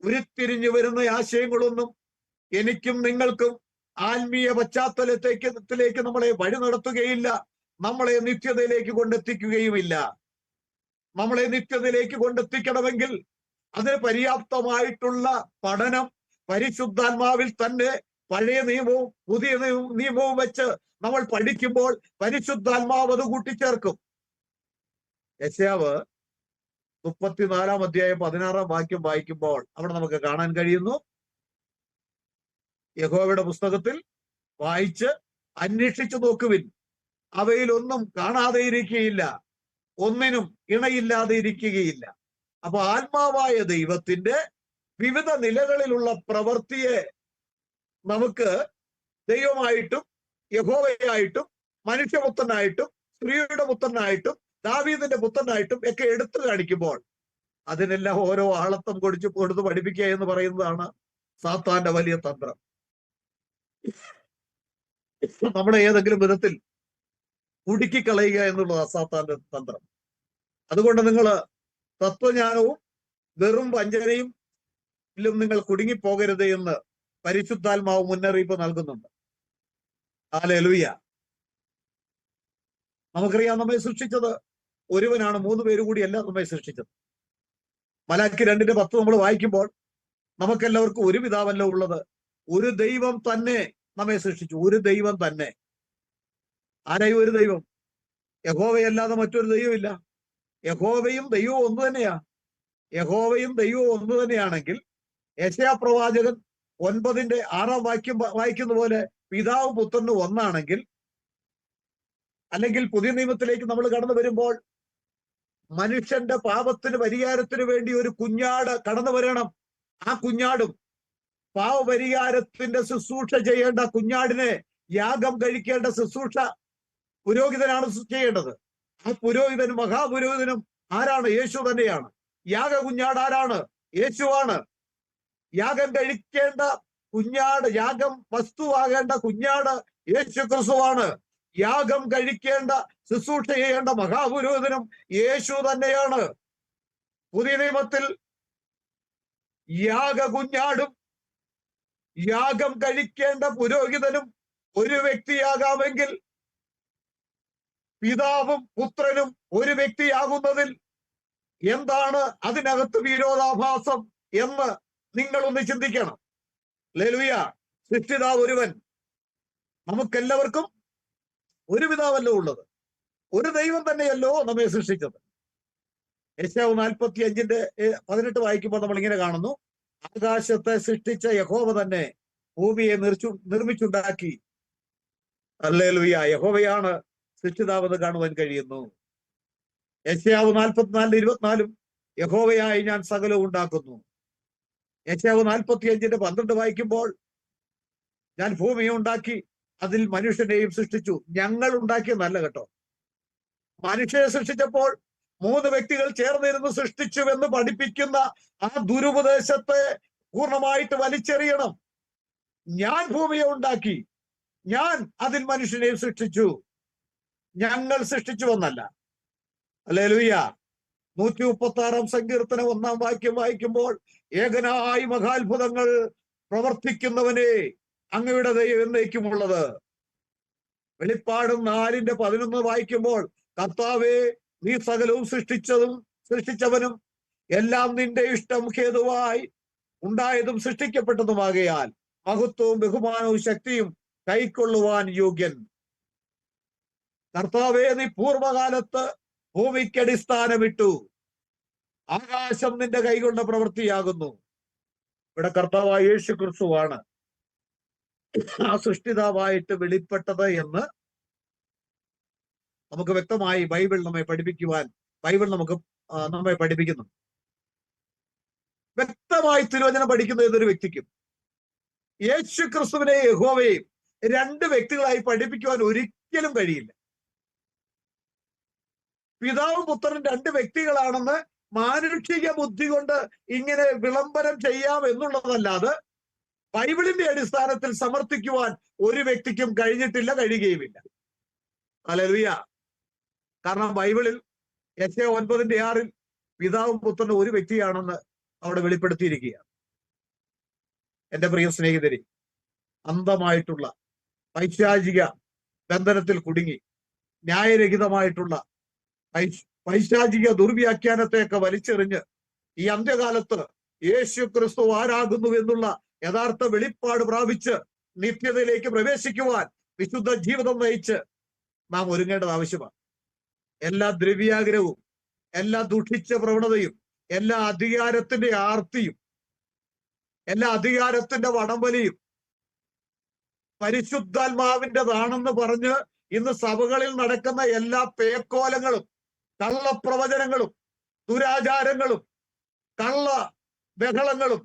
ഉരുത്തിരിഞ്ഞു വരുന്ന ആശയങ്ങളൊന്നും എനിക്കും നിങ്ങൾക്കും ആത്മീയ പശ്ചാത്തലത്തിലേക്ക് നമ്മളെ വഴി നടത്തുകയില്ല, നമ്മളെ നിത്യതയിലേക്ക് കൊണ്ടെത്തിക്കുകയുമില്ല. നമ്മളെ നിത്യതയിലേക്ക് കൊണ്ടെത്തിക്കണമെങ്കിൽ അതിന് പര്യാപ്തമായിട്ടുള്ള പഠനം പരിശുദ്ധാത്മാവിൽ തന്നെ പഴയ നിയമവും പുതിയ നിയമവും വെച്ച് നമ്മൾ പഠിക്കുമ്പോൾ പരിശുദ്ധാത്മാവ് അത് കൂട്ടിച്ചേർക്കും. യെശയ്യാവ് 34-ാം അധ്യായം 16-ാം വാക്യം വായിക്കുമ്പോൾ അവിടെ നമുക്ക് കാണാൻ കഴിയുന്നു, യഹോവയുടെ പുസ്തകത്തിൽ വായിച്ച് അന്വേഷിച്ചു നോക്കുവിൻ, അവയിലൊന്നും കാണാതെ ഇരിക്കുകയില്ല, ഒന്നിനും ഇണയില്ലാതെ ഇരിക്കുകയില്ല. അപ്പൊ ആത്മാവായ ദൈവത്തിന്റെ വിവിധ നിലകളിലുള്ള പ്രവൃത്തിയെ നമുക്ക് ദൈവമായിട്ടും യഹോവയായിട്ടും മനുഷ്യപുത്രനായിട്ടും സ്ത്രീയുടെ പുത്രനായിട്ടും ദാവീദിന്റെ പുത്രനായിട്ടും ഒക്കെ എടുത്തു കാണിക്കുമ്പോൾ അതിനെല്ലാം ഓരോ ആളത്വം കൊടുത്ത് പഠിപ്പിക്കുക എന്ന് പറയുന്നതാണ് സാത്താന്റെ വലിയ തന്ത്രം. നമ്മളെ ഏതെങ്കിലും വിധത്തിൽ കുടുക്കിക്കളയുക എന്നുള്ളതാണ് സാത്താന്റെ തന്ത്രം. അതുകൊണ്ട് നിങ്ങൾ തത്വജ്ഞാനവും വെറും വഞ്ചനയും നിങ്ങൾ കുടുങ്ങിപ്പോകരുത് എന്ന് പരിശുദ്ധാത്മാവ് മുന്നറിയിപ്പ് നൽകുന്നുണ്ട്. ഹല്ലേലൂയ. നമുക്കറിയാം, നമ്മെ സൃഷ്ടിച്ചത് ഒരുവനാണ്, 3 പേര് കൂടിയല്ല നമ്മെ സൃഷ്ടിച്ചത്. മലാക്കി 2:10 നമ്മൾ വായിക്കുമ്പോൾ നമുക്കെല്ലാവർക്കും ഒരു പിതാവല്ല ഉള്ളത്, ഒരു ദൈവം തന്നെ നമ്മെ സൃഷ്ടിച്ചു. ഒരു ദൈവം തന്നെ. ആരായി ഒരു ദൈവം? യഹോവയല്ലാതെ മറ്റൊരു ദൈവമില്ല. യഹോവയും ദൈവവും ഒന്ന് തന്നെയാ. യഹോവയും ദൈവവും ഒന്ന് തന്നെയാണെങ്കിൽ യെശയ്യാ പ്രവാചകൻ 9:6 വായിക്കുന്ന പോലെ പിതാവ് പുത്രന് ഒന്നാണെങ്കിൽ, അല്ലെങ്കിൽ പുതിയ നിയമത്തിലേക്ക് നമ്മൾ കടന്നു വരുമ്പോൾ മനുഷ്യന്റെ പാപത്തിന് പരിഹാരത്തിന് വേണ്ടി ഒരു കുഞ്ഞാട് കടന്നു വരണം. ആ കുഞ്ഞാടും പാവപരിഹാരത്തിന്റെ ശുശ്രൂഷ ചെയ്യേണ്ട കുഞ്ഞാടിനെ യാഗം കഴിക്കേണ്ട ശുശ്രൂഷ പുരോഹിതനാണ് ചെയ്യേണ്ടത്. ആ പുരോഹിതനും മഹാപുരോഹിതനും ആരാണ്? യേശു തന്നെയാണ്. യാഗ കുഞ്ഞാട് ആരാണ്? യേശുവാണ്. യാഗം കഴിക്കേണ്ട കുഞ്ഞാട്, യാഗം വസ്തുവാകേണ്ട കുഞ്ഞാട് യേശു ക്രിസ്തുവാണ്. യാഗം കഴിക്കേണ്ട ശുശ്രൂഷ ചെയ്യേണ്ട മഹാപുരോഹിതനും യേശു തന്നെയാണ്. പുതിയ നിയമത്തിൽ യാഗ കുഞ്ഞാടും യാഗം കഴിക്കേണ്ട പുരോഹിതനും ഒരു വ്യക്തിയാകാമെങ്കിൽ പിതാവും പുത്രനും ഒരു വ്യക്തിയാകുന്നതിൽ എന്താണ് അതിനകത്ത് വിരോധാഭാസം എന്ന് നിങ്ങളൊന്ന് ചിന്തിക്കണം. ഹല്ലേലൂയ. സൃഷ്ടിതാവ് ഒരുവൻ. നമുക്കെല്ലാവർക്കും ഒരു പിതാവല്ലോ ഉള്ളത്, ഒരു ദൈവം തന്നെയല്ലോ നമ്മെ സൃഷ്ടിച്ചത്. യെശയ്യാവ് 45:18 വായിക്കുമ്പോൾ നമ്മൾ ഇങ്ങനെ കാണുന്നു: ആകാശത്തെ സൃഷ്ടിച്ച യഹോവ തന്നെ ഭൂമിയെ നിർമ്മിച്ചുണ്ടാക്കി. ഹല്ലേലൂയ. യഹോവയാണ് സൃഷ്ടിതാവെന്ന് കാണുവാൻ കഴിയുന്നു. യെശയ്യാവ് 44:24 യഹോവയായി ഞാൻ സകലവും ഉണ്ടാക്കുന്നു. യെശയ്യാവ് 45:12 വായിക്കുമ്പോൾ ഞാൻ ഭൂമിയെ ഉണ്ടാക്കി, അതിൽ മനുഷ്യനെയും സൃഷ്ടിച്ചു. ഞങ്ങൾ ഉണ്ടാക്കിയെന്നല്ല കേട്ടോ. മനുഷ്യനെ സൃഷ്ടിച്ചപ്പോൾ 3 വ്യക്തികൾ ചേർന്നിരുന്ന് സൃഷ്ടിച്ചുവെന്ന് പഠിപ്പിക്കുന്ന ആ ദുരുപദേശത്തെ പൂർണ്ണമായിട്ട് വലിച്ചെറിയണം. ഞാൻ ഭൂമിയെ ഉണ്ടാക്കി, ഞാൻ അതിൽ മനുഷ്യനെയും സൃഷ്ടിച്ചു, ഞങ്ങൾ സൃഷ്ടിച്ചുവെന്നല്ല. ഹല്ലേലൂയ. 136 സങ്കീർത്തനം 1 വാക്യം വായിക്കുമ്പോൾ ഏകനായി മഹാത്ഭുതങ്ങൾ പ്രവർത്തിക്കുന്നവനെ അങ്ങയുടെ ദൈവം എന്നേക്കുമുള്ളത്. വെളിപ്പാടും 4:11 വായിക്കുമ്പോൾ കർത്താവേ, നീ സകലവും സൃഷ്ടിച്ചവനും എല്ലാം നിന്റെ ഇഷ്ടം ഹേതുവായി ഉണ്ടായതും സൃഷ്ടിക്കപ്പെട്ടതുമാകയാൽ മഹത്വവും ബഹുമാനവും ശക്തിയും കൈക്കൊള്ളുവാൻ യോഗ്യൻ. കർത്താവേ, നീ പൂർവകാലത്ത് ഭൂമിക്ക് അടിസ്ഥാനമിട്ടു, ആകാശം നിന്റെ കൈകൊണ്ട പ്രവൃത്തിയാകുന്നു. ഇവിടെ കർത്താവായ യേശു ക്രിസ്തുവാണ് ആ സൃഷ്ടിതാവായിട്ട് വെളിപ്പെട്ടത് എന്ന് നമുക്ക് വ്യക്തമായി ബൈബിൾ നമ്മെ പഠിപ്പിക്കുന്നു. വ്യക്തമായി തിരുവചനം പഠിക്കുന്ന ഏതൊരു വ്യക്തിക്കും യേശു ക്രിസ്തുവിനെ യഹോവയെയും 2 വ്യക്തികളായി പഠിപ്പിക്കുവാൻ ഒരിക്കലും കഴിയില്ല. പിതാവും പുത്രനും 2 വ്യക്തികളാണെന്ന് മാനുഷിക ബുദ്ധി കൊണ്ട് ഇങ്ങനെ വിളംബരം ചെയ്യാം എന്നുള്ളതല്ലാതെ ബൈബിളിന്റെ അടിസ്ഥാനത്തിൽ സമർത്ഥിക്കുവാൻ ഒരു വ്യക്തിക്കും കഴിഞ്ഞിട്ടില്ല, കഴിയുകയുമില്ല. ഹല്ലേലൂയ. കാരണം ബൈബിളിൽ യെശയ്യാ 9:6 പിതാവും പുത്രനും ഒരു വ്യക്തിയാണെന്ന് അവിടെ വെളിപ്പെടുത്തിയിരിക്കുകയാണ്. എന്റെ പ്രിയ സ്നേഹിതരെ, അന്ധമായിട്ടുള്ള പൈശാചിക ബന്ധനത്തിൽ കുടുങ്ങി ന്യായരഹിതമായിട്ടുള്ള പൈശാചിക ദുർവ്യാഖ്യാനത്തെയൊക്കെ വലിച്ചെറിഞ്ഞ് ഈ അന്ത്യകാലത്ത് യേശു ക്രിസ്തു ആരാകുന്നു എന്നുള്ള യഥാർത്ഥ വെളിപ്പാട് പ്രാപിച്ച് നിത്യതയിലേക്ക് പ്രവേശിക്കുവാൻ വിശുദ്ധ ജീവിതം നയിച്ച് നാം ഒരുങ്ങേണ്ടത് ആവശ്യമാണ്. എല്ലാ ദ്രവ്യാഗ്രഹവും, എല്ലാ ദുഷിച്ച പ്രവണതയും, എല്ലാ അധികാരത്തിന്റെ ആർത്തിയും, എല്ലാ അധികാരത്തിന്റെ വടംവലിയും പരിശുദ്ധാത്മാവിൻ്റെതാണെന്ന് പറഞ്ഞ് ഇന്ന് സഭകളിൽ നടക്കുന്ന എല്ലാ പേക്കോലങ്ങളും, കള്ളപ്രവചനങ്ങളും, ദുരാചാരങ്ങളും, കള്ള ബഹളങ്ങളും,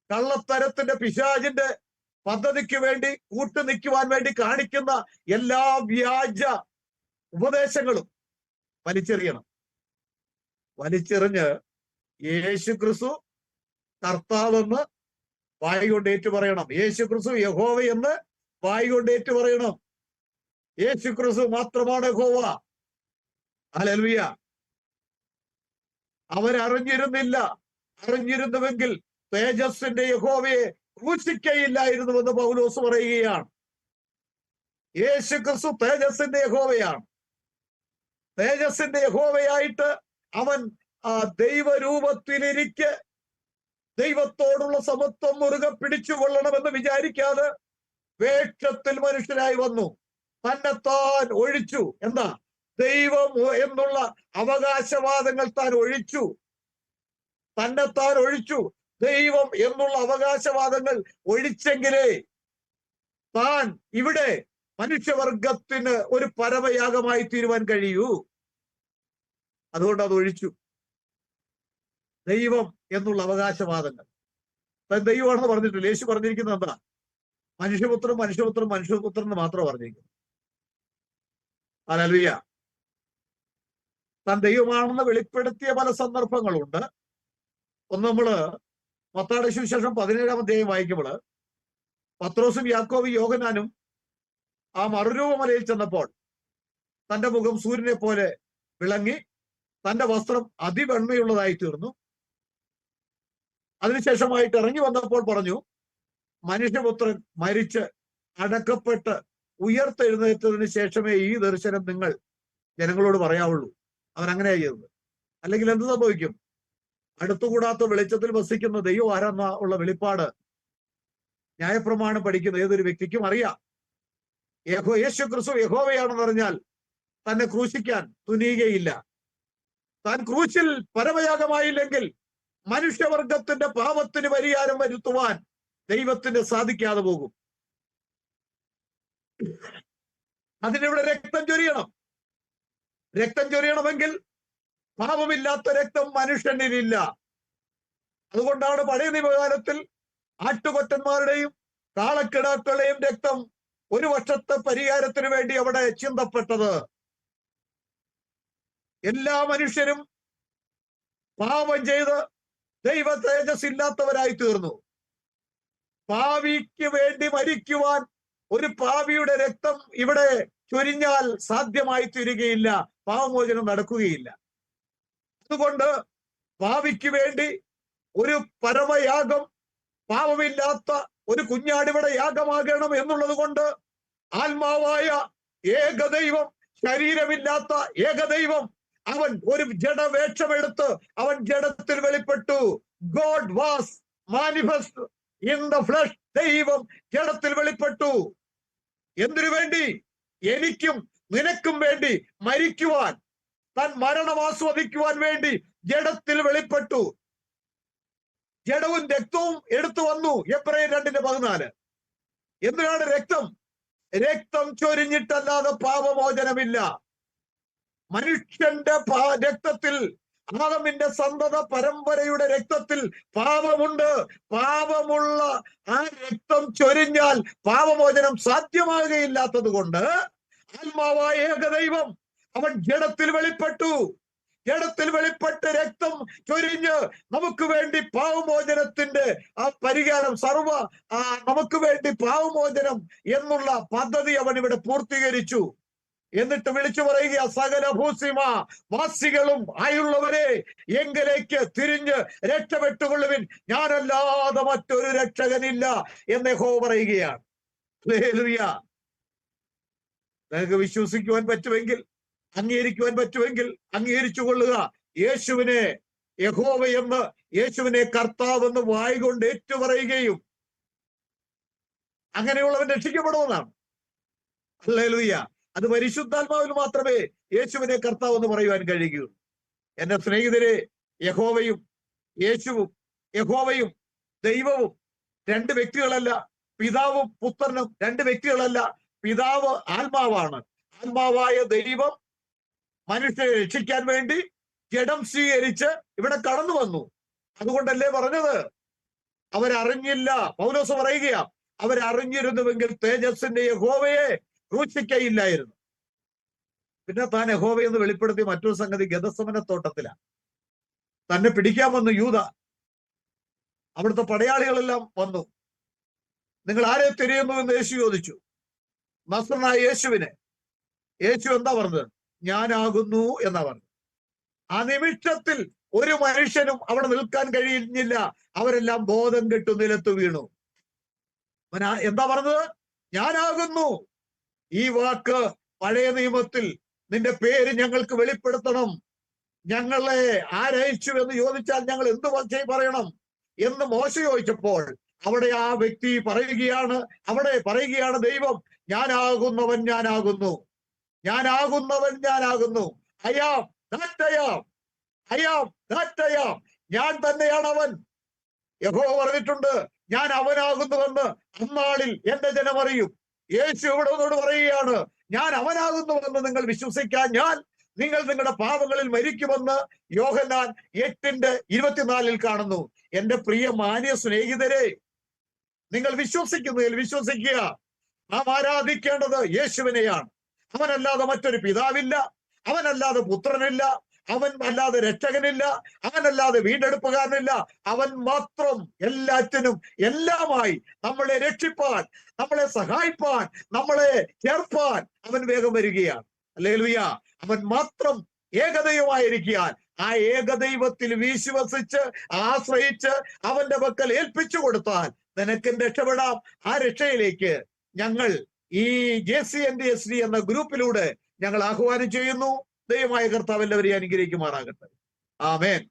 കള്ളത്തരത്തിന്റെ പിശാചിന്റെ പദ്ധതിക്ക് വേണ്ടി കൂട്ടുനിൽക്കുവാൻ വേണ്ടി കാണിക്കുന്ന എല്ലാ വ്യാജ ഉപദേശങ്ങളും വലിച്ചെറിഞ്ഞ് യേശു ക്രിസ്തു കർത്താവെന്ന് വായി കൊണ്ട് ഏറ്റു പറയണം. യേശു ക്രിസ്തു യഹോവ എന്ന് വായി കൊണ്ട് ഏറ്റു പറയണം. യേശു ക്രിസ്തു മാത്രമാണ് യഹോവ. ഹല്ലേലൂയ. അവരറിഞ്ഞിരുന്നില്ല. അറിഞ്ഞിരുന്നുവെങ്കിൽ തേജസ്സിന്റെ യഹോവയെ ക്രൂശിക്കയില്ലായിരുന്നുവെന്ന് പൗലോസ് പറയുകയാണ്. യേശു ക്രിസ്തു തേജസ്സിന്റെ യഹോവയാണ്. തേജസ്സിന്റെ യഹോവയായിട്ട് അവൻ ദൈവരൂപത്തിലിരിക്കെ ദൈവത്തോടുള്ള സമത്വം മുറുകെ പിടിച്ചുകൊള്ളണമെന്ന് വിചാരിക്കാതെ വേഷത്തിൽ മനുഷ്യനായി വന്നു. തന്നെത്താൻ ഒഴിച്ചു. എന്താ? ദൈവം എന്നുള്ള അവകാശവാദങ്ങൾ താൻ ഒഴിച്ചു, തന്നെത്താൻ ഒഴിച്ചു. ദൈവം എന്നുള്ള അവകാശവാദങ്ങൾ ഒഴിച്ചെങ്കിലേ താൻ ഇവിടെ മനുഷ്യവർഗത്തിന് ഒരു പരമയാഗമായി തീരുവാൻ കഴിയൂ. അതുകൊണ്ട് അത് ഒഴിച്ചു. ദൈവം എന്നുള്ള അവകാശവാദങ്ങൾ താൻ ദൈവമാണെന്ന് പറഞ്ഞിട്ടില്ല. യേശു പറഞ്ഞിരിക്കുന്നത് എന്താ? മനുഷ്യപുത്രൻ മനുഷ്യപുത്രൻ മനുഷ്യപുത്രൻ എന്ന് മാത്രം പറഞ്ഞിരിക്കുന്നു. ഹല്ലേലൂയ. താൻ ദൈവമാണെന്ന് വെളിപ്പെടുത്തിയ പല സന്ദർഭങ്ങളുണ്ട്. ഒന്ന് നമ്മള് മത്തായിയുടെ സുവിശേഷം 17-ാം അധ്യായം വായിക്കുമ്പോൾ പത്രോസും യാക്കോബും യോഹന്നാനും ആ മറുരൂപമലയിൽ ചെന്നപ്പോൾ തന്റെ മുഖം സൂര്യനെ പോലെ വിളങ്ങി, തന്റെ വസ്ത്രം അതിവെണ്മയുള്ളതായി തീർന്നു. അതിനുശേഷമായിട്ട് ഇറങ്ങി വന്നപ്പോൾ പറഞ്ഞു, മനുഷ്യപുത്രൻ മരിച്ച് അടക്കപ്പെട്ട് ഉയർത്തെഴുന്നേറ്റതിന് ശേഷമേ ഈ ദർശനം നിങ്ങൾ ജനങ്ങളോട് പറയാവുള്ളൂ. അവൻ അങ്ങനെയാ ചെയ്തത്. അല്ലെങ്കിൽ എന്ത് സംഭവിക്കും? അടുത്തുകൂടാത്ത വെളിച്ചത്തിൽ വസിക്കുന്ന ദൈവം ആരെന്ന ഉള്ള വെളിപ്പാട് ന്യായപ്രമാണം പഠിക്കുന്ന ഏതൊരു വ്യക്തിക്കും അറിയാം. യേശു ക്രിസ്തു യഹോവയാണെന്ന് പറഞ്ഞാൽ തന്നെ ക്രൂശിക്കാൻ തുനിയുകയില്ല. താൻ ക്രൂശിൽ പരമയാഗമായില്ലെങ്കിൽ മനുഷ്യവർഗത്തിന്റെ പാപത്തിന് പരിഹാരം വരുത്തുവാൻ ദൈവത്തിന് സാധിക്കാതെ പോകും. അതിനിവിടെ രക്തം ചൊരിയണം. രക്തം ചൊരിയണമെങ്കിൽ പാപമില്ലാത്ത രക്തം മനുഷ്യനിലില്ല. അതുകൊണ്ടാണ് പഴയ നിയമകാലത്തിൽ ആട്ടുകൊറ്റന്മാരുടെയും കാളക്കിടാക്കളുടെയും രക്തം ഒരു വർഷത്തെ പരിഹാരത്തിന് വേണ്ടി അവിടെ ചിന്തപ്പെട്ടത്. എല്ലാ മനുഷ്യരും പാപം ചെയ്ത് ദൈവ തേജസ് ഇല്ലാത്തവരായി തീർന്നു. പാപിക്ക് വേണ്ടി മരിക്കുവാൻ ഒരു പാപിയുടെ രക്തം ഇവിടെ ചൊരിഞ്ഞാൽ സാധ്യമായി തീരുകയില്ല, പാപമോചനം നടക്കുകയില്ല. അതുകൊണ്ട് പാപിക്ക് വേണ്ടി ഒരു പരമയാഗം, പാപമില്ലാത്ത ഒരു കുഞ്ഞാടിവിടെ യാഗമാകണം എന്നുള്ളത് കൊണ്ട് ആത്മാവായ ഏകദൈവം, ശരീരമില്ലാത്ത ഏകദൈവം, അവൻ ഒരു ജഡവേഷമെടുത്ത് അവൻ ജഡത്തിൽ വെളിപ്പെട്ടു. God was manifest in the flush. ദൈവം ജഡത്തിൽ വെളിപ്പെട്ടു. എന്തിനു വേണ്ടി? എനിക്കും നിനക്കും വേണ്ടി മരിക്കുവാൻ, താൻ മരണം ആസ്വദിക്കുവാൻ വേണ്ടി ജഡത്തിൽ വെളിപ്പെട്ടു. ജഡവും രക്തവും എടുത്തു വന്നു. എബ്രായർ 2:14. എന്തിനാണ് രക്തം? രക്തം ചൊരിഞ്ഞിട്ടല്ലാതെ പാപമോചനമില്ല. മനുഷ്യന്റെ രക്തത്തിൽ, ആദമിന്റെ സന്തത പരമ്പരയുടെ രക്തത്തിൽ പാപമുണ്ട്. പാപമുള്ള ആ രക്തം ചൊരിഞ്ഞാൽ പാപമോചനം സാധ്യമാകുകയില്ലാത്തത് കൊണ്ട് ആത്മാവായ ഏകദൈവം അവൻ ജഡത്തിൽ വെളിപ്പെട്ടു. ജഡത്തിൽ വെളിപ്പെട്ട് രക്തം ചൊരിഞ്ഞ് നമുക്ക് വേണ്ടി പാവമോചനത്തിന്റെ ആ പരിഹാരം, നമുക്ക് വേണ്ടി പാവമോചനം എന്നുള്ള പദ്ധതി അവൻ ഇവിടെ പൂർത്തീകരിച്ചു. എന്നിട്ട് വിളിച്ചു പറയുക, സകല ഭൂസിമ വാസികളും ആയുള്ളവരെ എങ്കിലേക്ക് തിരിഞ്ഞ് രക്ഷപ്പെട്ടുകൊള്ളുവിൻ, ഞാനല്ലാതെ മറ്റൊരു രക്ഷകനില്ല എന്ന് യഹോവ പറയുകയാണ്. ഹല്ലേലൂയ. നിങ്ങൾക്ക് വിശ്വസിക്കുവാൻ പറ്റുമെങ്കിൽ, അംഗീകരിക്കുവാൻ പറ്റുമെങ്കിൽ അംഗീകരിച്ചു കൊള്ളുക. യേശുവിനെ യഹോവയെന്ന്, യേശുവിനെ കർത്താവെന്ന് വായികൊണ്ട് ഏറ്റുപറയുകയും അങ്ങനെയുള്ളവൻ രക്ഷിക്കപ്പെടുമെന്നാണ്. ഹല്ലേലൂയ. അത് പരിശുദ്ധാത്മാവിൽ മാത്രമേ യേശുവിനെ കർത്താവ് എന്ന് പറയുവാൻ കഴിയുകയുള്ളൂ. എന്റെ സ്നേഹിതരെ, യഹോവയും ദൈവവും രണ്ട് വ്യക്തികളല്ല. പിതാവും പുത്രനും രണ്ട് വ്യക്തികളല്ല. പിതാവ് ആത്മാവാണ്. ആത്മാവായ ദൈവം മനുഷ്യരെ രക്ഷിക്കാൻ വേണ്ടി ജഡം സ്വീകരിച്ച് ഇവിടെ കടന്നു വന്നു. അതുകൊണ്ടല്ലേ പറഞ്ഞത്, അവരറിഞ്ഞില്ല. പൗലോസ് പറയുകയാ, അവരറിഞ്ഞിരുന്നുവെങ്കിൽ തേജസ്സിന്റെ യഹോവയെ ക്രൂശിക്കയില്ലായിരുന്നു. പിന്നെ താൻ യഹോവയെന്ന് വെളിപ്പെടുത്തിയ മറ്റൊരു സംഗതി ഗെത്സമനെ തോട്ടത്തിലാണ്. തന്നെ പിടിക്കാൻ വന്നു യൂദ. അവിടുത്തെ പടയാളികളെല്ലാം വന്നു. നിങ്ങൾ ആരെ തിരയുന്നു എന്ന് യേശു ചോദിച്ചു. നസ്രനായ യേശുവിനെ. യേശു എന്താ പറഞ്ഞത്? ഞാനാകുന്നു എന്നാ പറഞ്ഞത്. ആ നിമിഷത്തിൽ ഒരു മനുഷ്യനും അവിടെ നിൽക്കാൻ കഴിയുന്നില്ല. അവരെല്ലാം ബോധം കെട്ടു നിലത്ത് വീണു. എന്താ പറഞ്ഞത്? ഞാനാകുന്നു. ഈ വാക്ക് പഴയ നിയമത്തിൽ നിന്റെ പേര് ഞങ്ങൾക്ക് വെളിപ്പെടുത്തണം. ഞങ്ങളെ ആരയച്ചു എന്ന് ചോദിച്ചാൽ ഞങ്ങൾ എന്ത് പറയണം എന്ന് മോശ ചോദിച്ചപ്പോൾ അവിടെ ആ വ്യക്തി പറയുകയാണ്, ദൈവം, ഞാനാകുന്നവൻ ഞാനാകുന്നു, ഞാനാകുന്നവൻ ഞാനാകുന്നു. I am that I am. I am that I am. ഞാൻ തന്നെയാണ് അവൻ. യഹോവ പറഞ്ഞിട്ടുണ്ട്, ഞാൻ അവനാകുന്നുവെന്ന് അന്നാളിൽ എന്റെ ജനം അറിയും. യേശു ഇവിടെ ഒന്നോട് പറയുകയാണ്, ഞാൻ അവനാകുന്നുവെന്ന് നിങ്ങൾ വിശ്വസിക്കാൻ ഞാൻ നിങ്ങൾ നിങ്ങളുടെ പാപങ്ങളിൽ മരിക്കുമെന്ന് യോഹന്നാൻ 8:24 കാണുന്നു. എന്റെ പ്രിയ മാന്യ സ്നേഹിതരെ, നിങ്ങൾ വിശ്വസിക്കുന്നതിൽ വിശ്വസിക്കുക. നാം ആരാധിക്കേണ്ടത് യേശുവിനെയാണ്. അവനല്ലാതെ മറ്റൊരു പിതാവില്ല, അവനല്ലാതെ പുത്രനില്ല, അവൻ അല്ലാതെ രക്ഷകനില്ല, അവനല്ലാതെ വീണ്ടെടുപ്പുകാരനില്ല. അവൻ മാത്രം എല്ലാറ്റിനും എല്ലാമായി നമ്മളെ രക്ഷിപ്പാൻ, നമ്മളെ സഹായിപ്പാൻ, നമ്മളെ ചേർപ്പാൻ അവൻ വേഗം വരികയാണ്. ഹല്ലേലൂയ. അവൻ മാത്രം ഏകദൈവമായിരിക്കാൻ ആ ഏകദൈവത്തിൽ വിശ്വസിച്ച് ആശ്രയിച്ച് അവന്റെ പക്കൽ ഏൽപ്പിച്ചു കൊടുത്താൽ നിനക്കും രക്ഷപ്പെടാം. ആ രക്ഷയിലേക്ക് ഞങ്ങൾ ഈ JCNDSD എന്ന ഗ്രൂപ്പിലൂടെ ഞങ്ങൾ ആഹ്വാനം ചെയ്യുന്നു. ദൈവമായ കർത്താവ് എല്ലാവരെയും അനുഗ്രഹിക്കുമാറാകട്ടെ. ആമേൻ.